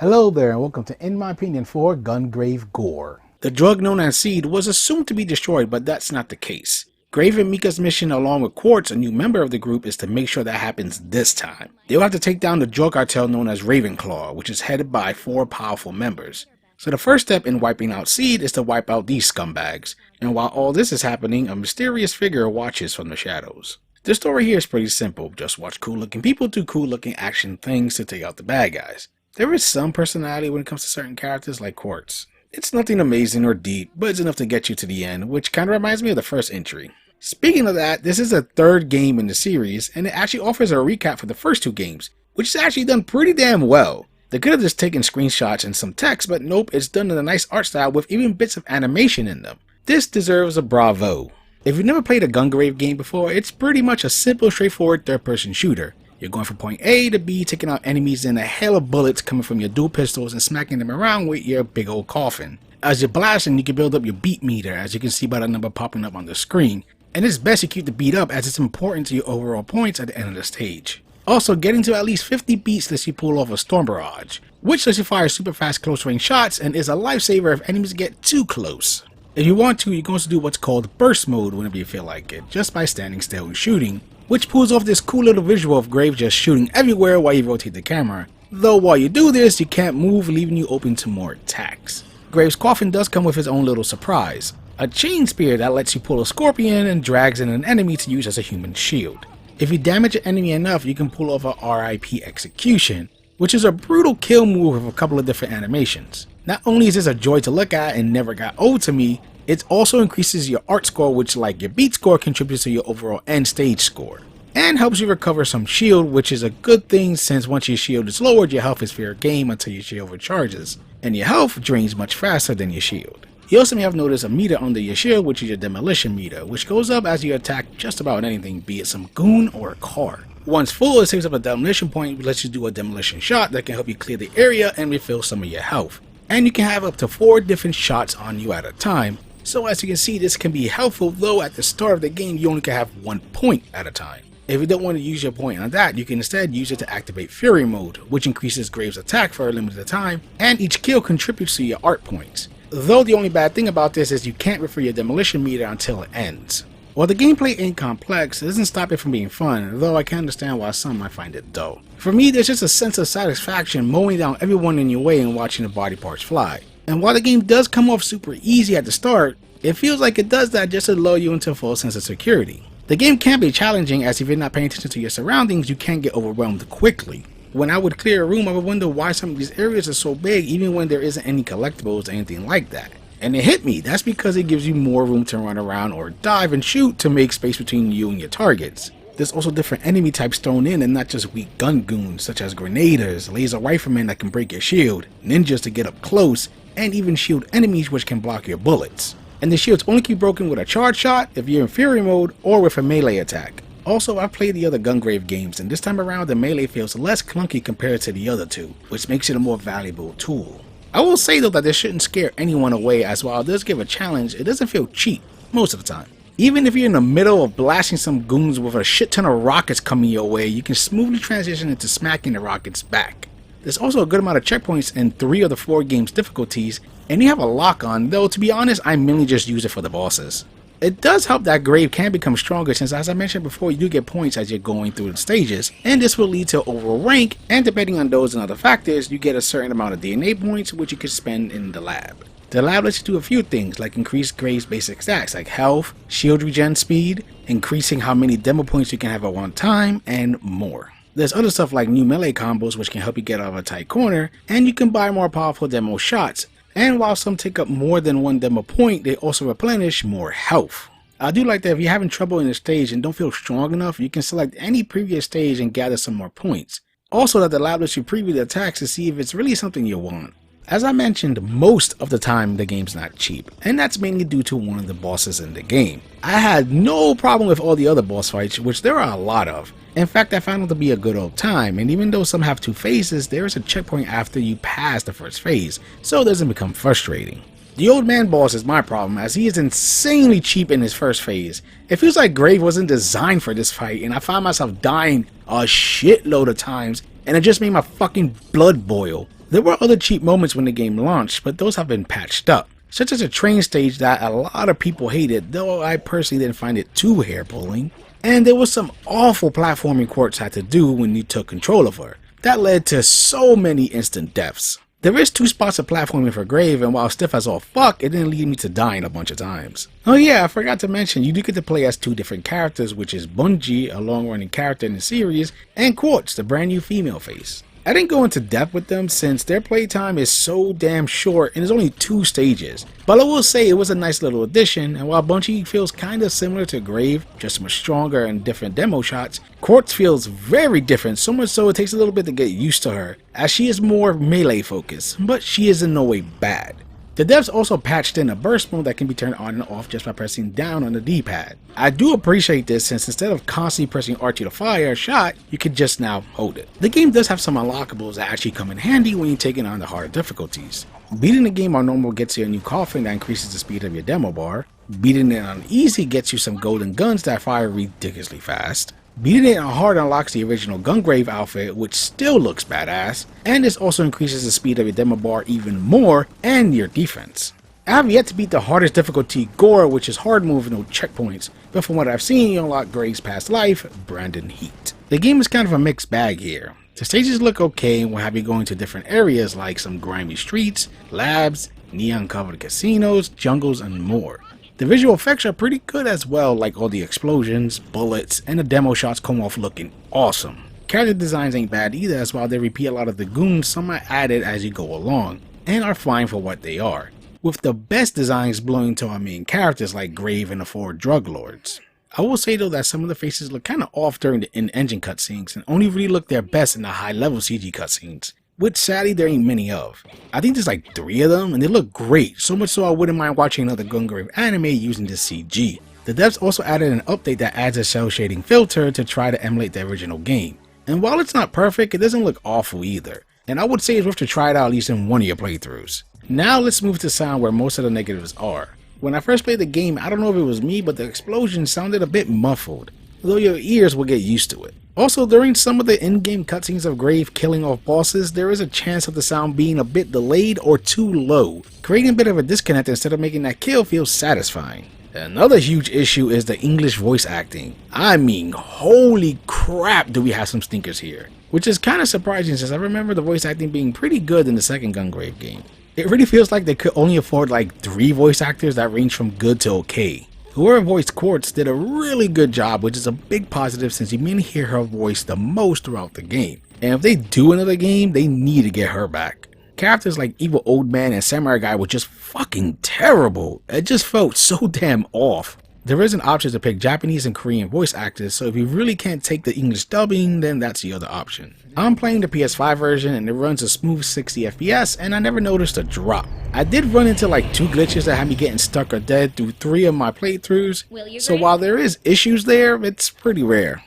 Hello there and welcome to In My Opinion for GunGrave Gore. The drug known as seed was assumed to be destroyed, but that's not the case. Grave and Mika's mission along with Quartz, a new member of the group, is to make sure that happens this time. They'll have to take down the drug cartel known as Ravenclaw, which is headed by 4 powerful members. So the first step in wiping out Seed is to wipe out these scumbags, and while all this is happening, a mysterious figure watches from the shadows. The story here is pretty simple, just watch cool looking people do cool looking action things to take out the bad guys. There is some personality when it comes to certain characters like Quartz. It's nothing amazing or deep, but it's enough to get you to the end, which kinda reminds me of the first entry. Speaking of that, this is the 3rd game in the series, and it actually offers a recap for the first 2 games, which is actually done pretty damn well. They could have just taken screenshots and some text, but nope, it's done in a nice art style with even bits of animation in them. This deserves a bravo. If you've never played a GunGrave game before, it's pretty much a simple, straightforward third-person shooter. You're going from point A to B, taking out enemies in a hail of bullets coming from your dual pistols and smacking them around with your big old coffin. As you're blasting, you can build up your beat meter, as you can see by the number popping up on the screen. And it's best you keep the beat up as it's important to your overall points at the end of the stage. Also, getting to at least 50 beats lets you pull off a storm barrage, which lets you fire super fast close range shots and is a lifesaver if enemies get too close. If you want to, you're going to do what's called burst mode whenever you feel like it, just by standing still and shooting, which pulls off this cool little visual of Grave just shooting everywhere while you rotate the camera. Though while you do this, you can't move, leaving you open to more attacks. Grave's coffin does come with his own little surprise, a chain spear that lets you pull a scorpion and drags in an enemy to use as a human shield. If you damage an enemy enough, you can pull off a RIP execution, which is a brutal kill move with a couple of different animations. Not only is this a joy to look at and never got old to me, it also increases your art score, which like your beat score contributes to your overall end stage score. And helps you recover some shield, which is a good thing since once your shield is lowered, your health is fair game until your shield recharges. And your health drains much faster than your shield. You also may have noticed a meter under your shield, which is your demolition meter, which goes up as you attack just about anything, be it some goon or a car. Once full, it saves up a demolition point, which lets you do a demolition shot that can help you clear the area and refill some of your health. And you can have up to 4 different shots on you at a time. So as you can see, this can be helpful, though at the start of the game you only can have 1 point at a time. If you don't want to use your point on that, you can instead use it to activate Fury mode, which increases Grave's attack for a limited time, and each kill contributes to your art points. Though the only bad thing about this is you can't refill your demolition meter until it ends. While the gameplay ain't complex, it doesn't stop it from being fun, though I can understand why some might find it dull. For me, there's just a sense of satisfaction mowing down everyone in your way and watching the body parts fly. And while the game does come off super easy at the start, it feels like it does that just to lull you into a full sense of security. The game can be challenging, as if you're not paying attention to your surroundings, you can get overwhelmed quickly. When I would clear a room, I would wonder why some of these areas are so big even when there isn't any collectibles or anything like that. And it hit me, that's because it gives you more room to run around or dive and shoot to make space between you and your targets. There's also different enemy types thrown in and not just weak gun goons such as grenaders, laser riflemen that can break your shield, ninjas to get up close, and even shield enemies which can block your bullets. And the shields only can be broken with a charge shot if you're in Fury mode or with a melee attack. Also, I've played the other GunGrave games and this time around the melee feels less clunky compared to the other 2, which makes it a more valuable tool. I will say though that this shouldn't scare anyone away, as while it does give a challenge, it doesn't feel cheap most of the time. Even if you're in the middle of blasting some goons with a shit ton of rockets coming your way, you can smoothly transition into smacking the rockets back. There's also a good amount of checkpoints in 3 of the 4 games difficulties, and you have a lock on, though to be honest I mainly just use it for the bosses. It does help that Grave can become stronger since, as I mentioned before, you do get points as you're going through the stages, and this will lead to overall rank, and depending on those and other factors, you get a certain amount of DNA points which you can spend in the lab. The lab lets you do a few things like increase Grave's basic stats like health, shield regen speed, increasing how many demo points you can have at one time, and more. There's other stuff like new melee combos which can help you get out of a tight corner, and you can buy more powerful demo shots. And while some take up more than 1 demo point, they also replenish more health. I do like that if you're having trouble in a stage and don't feel strong enough, you can select any previous stage and gather some more points. Also that the lab lets you preview the attacks to see if it's really something you want. As I mentioned, most of the time the game's not cheap, and that's mainly due to one of the bosses in the game. I had no problem with all the other boss fights, which there are a lot of. In fact, I found them to be a good old time, and even though some have 2 phases, there is a checkpoint after you pass the first phase, so it doesn't become frustrating. The old man boss is my problem, as he is insanely cheap in his first phase. It feels like Grave wasn't designed for this fight, and I found myself dying a shitload of times, and it just made my fucking blood boil. There were other cheap moments when the game launched, but those have been patched up, such as a train stage that a lot of people hated, though I personally didn't find it too hair-pulling. And there was some awful platforming Quartz had to do when you took control of her. That led to so many instant deaths. There is 2 spots of platforming for Grave, and while stiff as all fuck, it didn't lead me to dying a bunch of times. Oh yeah, I forgot to mention, you do get to play as 2 different characters, which is Bungie, a long-running character in the series, and Quartz, the brand new female face. I didn't go into depth with them since their playtime is so damn short and there's only 2 stages, but I will say it was a nice little addition, and while Bungie feels kinda similar to Grave, just much stronger and different demo shots, Quartz feels very different, so much so it takes a little bit to get used to her, as she is more melee focused, but she is in no way bad. The devs also patched in a burst mode that can be turned on and off just by pressing down on the D-pad. I do appreciate this since instead of constantly pressing R2 to fire a shot, you can just now hold it. The game does have some unlockables that actually come in handy when you're taking on the harder difficulties. Beating the game on normal gets you a new coffin that increases the speed of your demo bar. Beating it on easy gets you some golden guns that fire ridiculously fast. Beating it on hard unlocks the original GunGrave outfit, which still looks badass, and this also increases the speed of your demo bar even more and your defense. I have yet to beat the hardest difficulty, Gore, which is hard move with no checkpoints, but from what I've seen, you unlock Grave's past life, Brandon Heat. The game is kind of a mixed bag here. The stages look okay and will have you going to different areas like some grimy streets, labs, neon covered casinos, jungles, and more. The visual effects are pretty good as well, like all the explosions, bullets, and the demo shots come off looking awesome. Character designs ain't bad either, as while they repeat a lot of the goons, some are added as you go along, and are fine for what they are, with the best designs belonging to our main characters like Grave and the 4 drug lords. I will say though that some of the faces look kinda off during the in-engine cutscenes, and only really look their best in the high-level CG cutscenes, which sadly there ain't many of. I think there's like 3 of them and they look great, so much so I wouldn't mind watching another GunGrave anime using this CG. The devs also added an update that adds a cell shading filter to try to emulate the original game, and while it's not perfect, it doesn't look awful either, and I would say it's worth to try it out at least in one of your playthroughs. Now let's move to sound, where most of the negatives are. When I first played the game, I don't know if it was me, but the explosion sounded a bit muffled, though your ears will get used to it. Also, during some of the in-game cutscenes of Grave killing off bosses, there is a chance of the sound being a bit delayed or too low, creating a bit of a disconnect instead of making that kill feel satisfying. Another huge issue is the English voice acting. I mean, holy crap do we have some stinkers here. Which is kinda surprising since I remember the voice acting being pretty good in the second GunGrave game. It really feels like they could only afford like 3 voice actors that range from good to okay. Whoever voiced Quartz did a really good job, which is a big positive since you mainly hear her voice the most throughout the game. And if they do another game, they need to get her back. Characters like Evil Old Man and Samurai Guy were just fucking terrible. It just felt so damn off. There is an option to pick Japanese and Korean voice actors, so if you really can't take the English dubbing, then that's the other option. I'm playing the PS5 version and it runs a smooth 60 FPS and I never noticed a drop. I did run into like 2 glitches that had me getting stuck or dead through 3 of my playthroughs, so while there is issues there, it's pretty rare.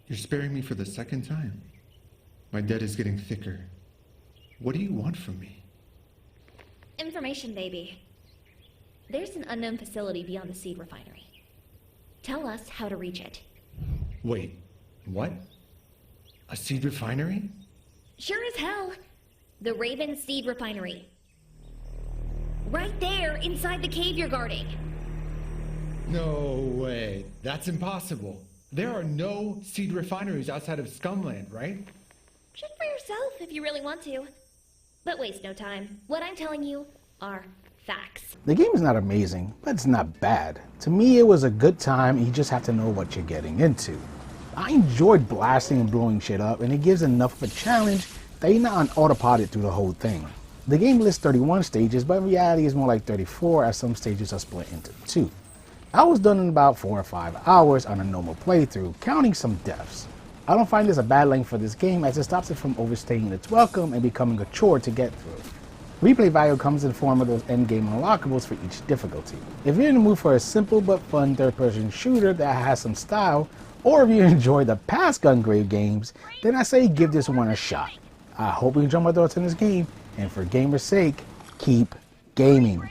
You're sparing me for the 2nd time. My debt is getting thicker. What do you want from me? Information, baby. There's an unknown facility beyond the seed refinery. Tell us how to reach it. Wait, what? A seed refinery? Sure as hell. The Raven Seed Refinery. Right there, inside the cave you're guarding. No way. That's impossible. There are no seed refineries outside of Scumland, right? Check for yourself if you really want to. But waste no time. What I'm telling you are facts. The game is not amazing, but it's not bad. To me, it was a good time, and you just have to know what you're getting into. I enjoyed blasting and blowing shit up, and it gives enough of a challenge that you're not on autopilot through the whole thing. The game lists 31 stages, but in reality it's more like 34 as some stages are split into 2. I was done in about 4 or 5 hours on a normal playthrough, counting some deaths. I don't find this a bad length for this game as it stops it from overstaying its welcome and becoming a chore to get through. Replay value comes in the form of those endgame unlockables for each difficulty. If you're in the mood for a simple but fun third-person shooter that has some style, or if you enjoy the past GunGrave games, then I say give this one a shot. I hope you enjoy my thoughts on this game, and for gamer's sake, keep gaming.